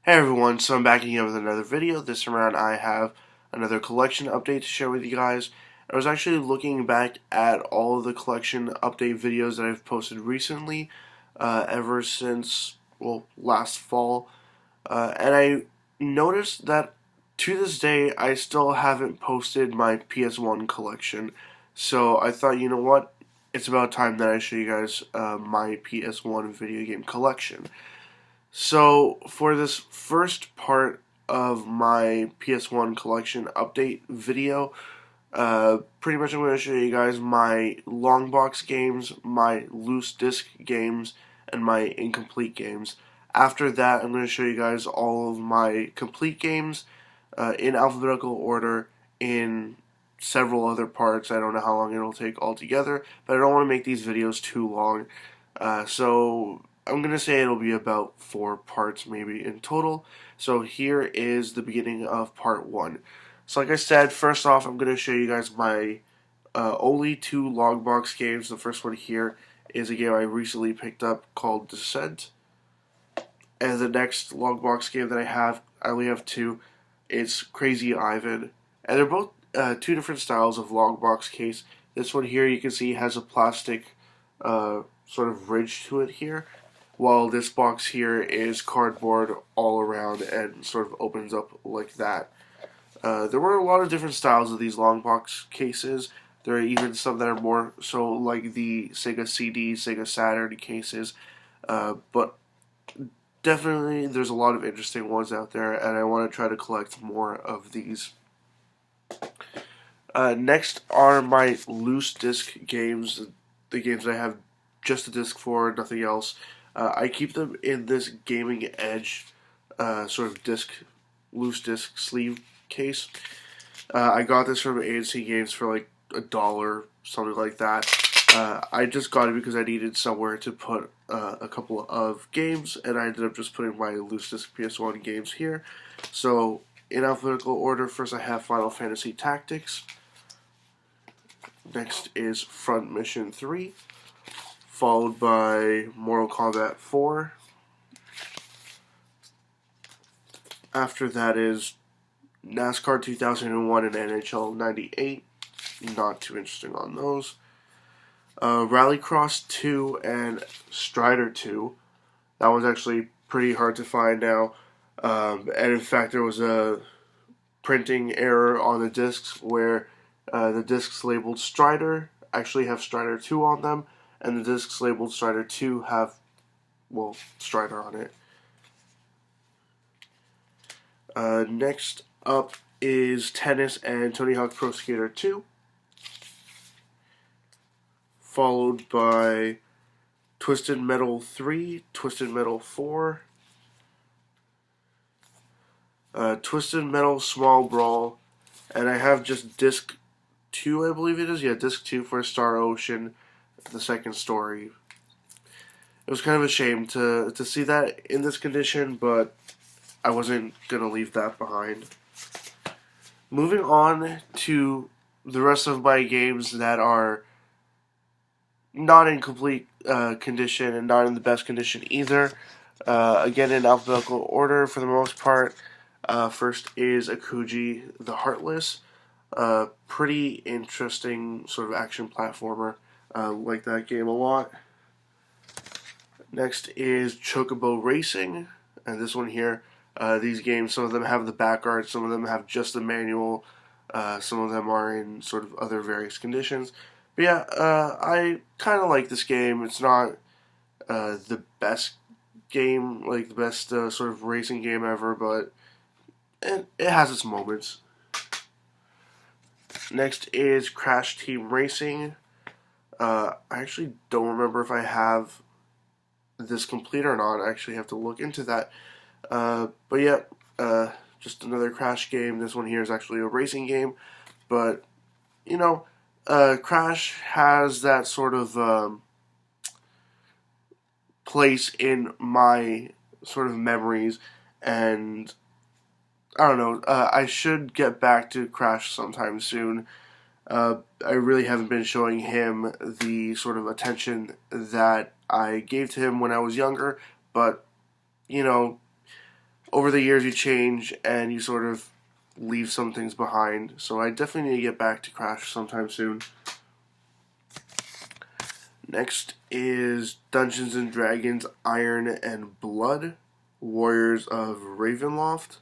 Hey everyone, so I'm back again with another video. This time around I have another collection update to share with you guys. I was actually looking back at all of the collection update videos that I've posted recently, ever since, well, last fall, and I noticed that to this day I still haven't posted my PS1 collection. So I thought, you know what, it's about time that I show you guys my PS1 video game collection. So, for this first part of my PS1 collection update video, pretty much I'm going to show you guys my long box games, my loose disc games, and my incomplete games. After that, I'm going to show you guys all of my complete games in alphabetical order in several other parts. I don't know how long it'll take altogether, but I don't want to make these videos too long. So I'm going to say it'll be about 4 parts maybe in total. So here is the beginning of part 1. So like I said, first off, I'm going to show you guys my only 2 log box games. The first one here is a game I recently picked up called Descent. And the next log box game that I only have 2. It's Crazy Ivan. And they're both 2 different styles of log box case. This one here you can see has a plastic sort of ridge to it here, while this box here is cardboard all around and sort of opens up like that. There were a lot of different styles of these long box cases. There are even some that are more so like the Sega CD, Sega Saturn cases, but definitely there's a lot of interesting ones out there, and I want to try to collect more of these. Next are my loose disc games, the games I have just a disc for, nothing else. I keep them in this Gaming Edge sort of loose disc sleeve case. I got this from ANC Games for like $1, something like that. I just got it because I needed somewhere to put a couple of games, and I ended up just putting my loose disc PS1 games here. So, in alphabetical order, first I have Final Fantasy Tactics. Next is Front Mission 3, followed by Mortal Kombat 4. After that is NASCAR 2001 and NHL 98. Not too interesting on those. Rallycross 2 and Strider 2. That was actually pretty hard to find now. And in fact, there was a printing error on the discs where the discs labeled Strider actually have Strider 2 on them, and the discs labeled Strider 2 have, well, Strider on it. Next up is Tennis and Tony Hawk Pro Skater 2, followed by Twisted Metal 3, Twisted Metal 4, Twisted Metal Small Brawl, and I have just disc 2, I believe it is. Yeah, disc 2 for Star Ocean, the second story. It was kind of a shame to see that in this condition, but I wasn't going to leave that behind. Moving on to the rest of my games that are not in complete condition and not in the best condition either. Again, in alphabetical order for the most part. First is Akuji the Heartless. Pretty interesting sort of action platformer. Like that game a lot. Next is Chocobo Racing, and this one here, these games, some of them have the back art, some of them have just the manual, some of them are in sort of other various conditions. But yeah, I kind of like this game. It's not the best game, like the best sort of racing game ever, but it has its moments. Next is Crash Team Racing. I actually don't remember if I have this complete or not. I actually have to look into that. But yeah, just another Crash game. This one here is actually a racing game, but you know, Crash has that sort of place in my sort of memories, and I don't know. I should get back to Crash sometime soon. I really haven't been showing him the sort of attention that I gave to him when I was younger, but you know, over the years you change and you sort of leave some things behind. So I definitely need to get back to Crash sometime soon. Next is Dungeons and Dragons Iron and Blood, Warriors of Ravenloft,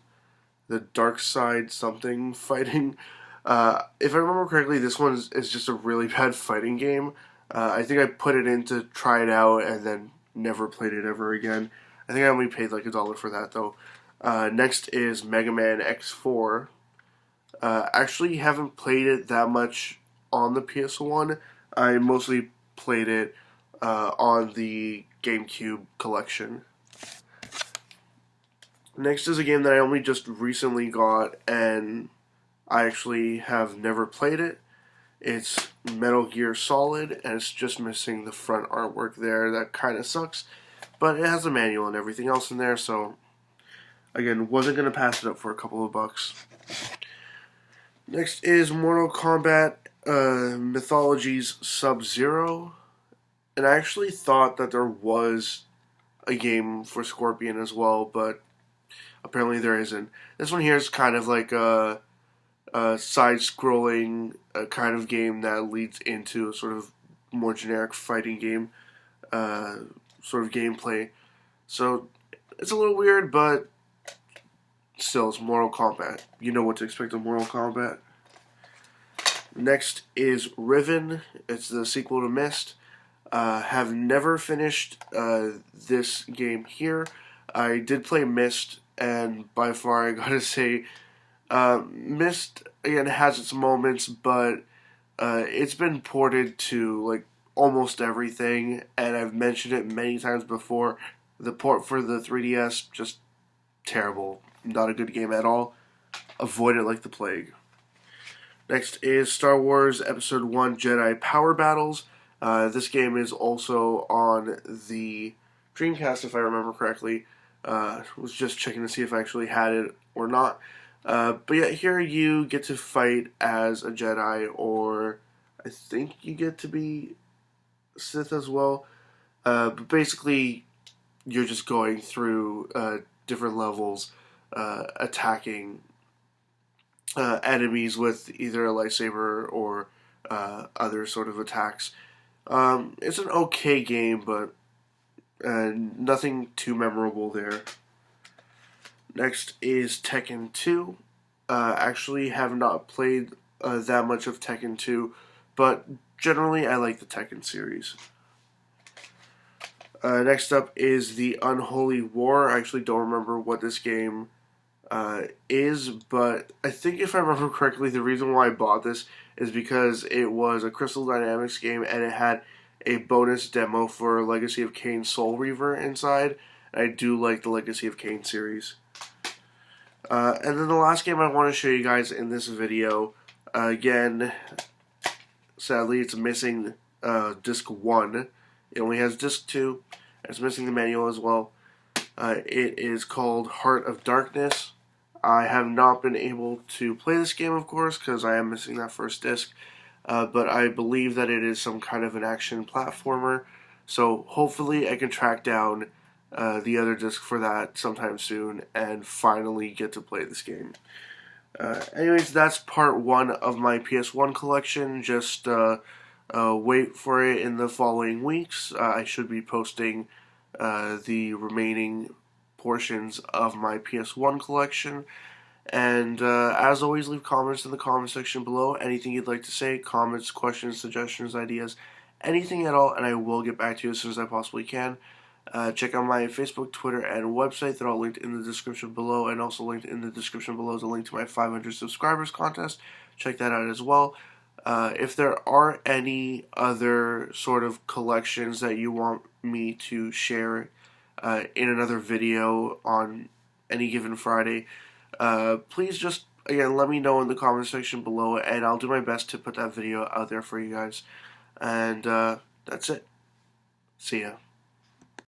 the Dark Side something fighting. If I remember correctly, this one is just a really bad fighting game. I think I put it in to try it out and then never played it ever again. I think I only paid like $1 for that though. Next is Mega Man X4. Actually haven't played it that much on the PS1. I mostly played it on the GameCube collection. Next is a game that I only just recently got, and I actually have never played it. It's Metal Gear Solid, and it's just missing the front artwork there. That kind of sucks, but it has a manual and everything else in there, so again, wasn't going to pass it up for a couple of bucks. Next is Mortal Kombat Mythologies Sub-Zero, and I actually thought that there was a game for Scorpion as well, but apparently there isn't. This one here is kind of like a side-scrolling kind of game that leads into a sort of more generic fighting game sort of gameplay. So it's a little weird, but still, it's Mortal Kombat. You know what to expect of Mortal Kombat. Next is Riven. It's the sequel to Myst. Have never finished this game here. I did play Myst, and by far I gotta say, Myst again has its moments, but it's been ported to like almost everything, and I've mentioned it many times before. The port for the 3DS, just terrible. Not a good game at all. Avoid it like the plague. Next is Star Wars Episode 1 Jedi Power Battles. This game is also on the Dreamcast, if I remember correctly. Was just checking to see if I actually had it or not. But yeah, here you get to fight as a Jedi, or I think you get to be Sith as well. But basically, you're just going through different levels, attacking enemies with either a lightsaber or other sort of attacks. It's an okay game, but nothing too memorable there. Next is Tekken 2. Actually have not played that much of Tekken 2, but generally I like the Tekken series. Next up is The Unholy War. I actually don't remember what this game is, but I think if I remember correctly, the reason why I bought this is because it was a Crystal Dynamics game and it had a bonus demo for Legacy of Kain Soul Reaver inside. I do like the Legacy of Kain series. And then the last game I want to show you guys in this video, again, sadly it's missing disc 1. It only has disc 2. It's missing the manual as well. It is called Heart of Darkness. I have not been able to play this game, of course, because I am missing that first disc. But I believe that it is some kind of an action platformer. So hopefully I can track down the other disc for that sometime soon and finally get to play this game. Anyways, that's part 1 of my PS1 collection. Just wait for it in the following weeks. I should be posting the remaining portions of my PS1 collection. And as always, leave comments in the comment section below. Anything you'd like to say, comments, questions, suggestions, ideas, anything at all, and I will get back to you as soon as I possibly can. Check out my Facebook, Twitter, and website. They're all linked in the description below, and also linked in the description below is a link to my 500 subscribers contest. Check that out as well. If there are any other sort of collections that you want me to share in another video on any given Friday, please just, again, let me know in the comment section below, and I'll do my best to put that video out there for you guys. And that's it. See ya.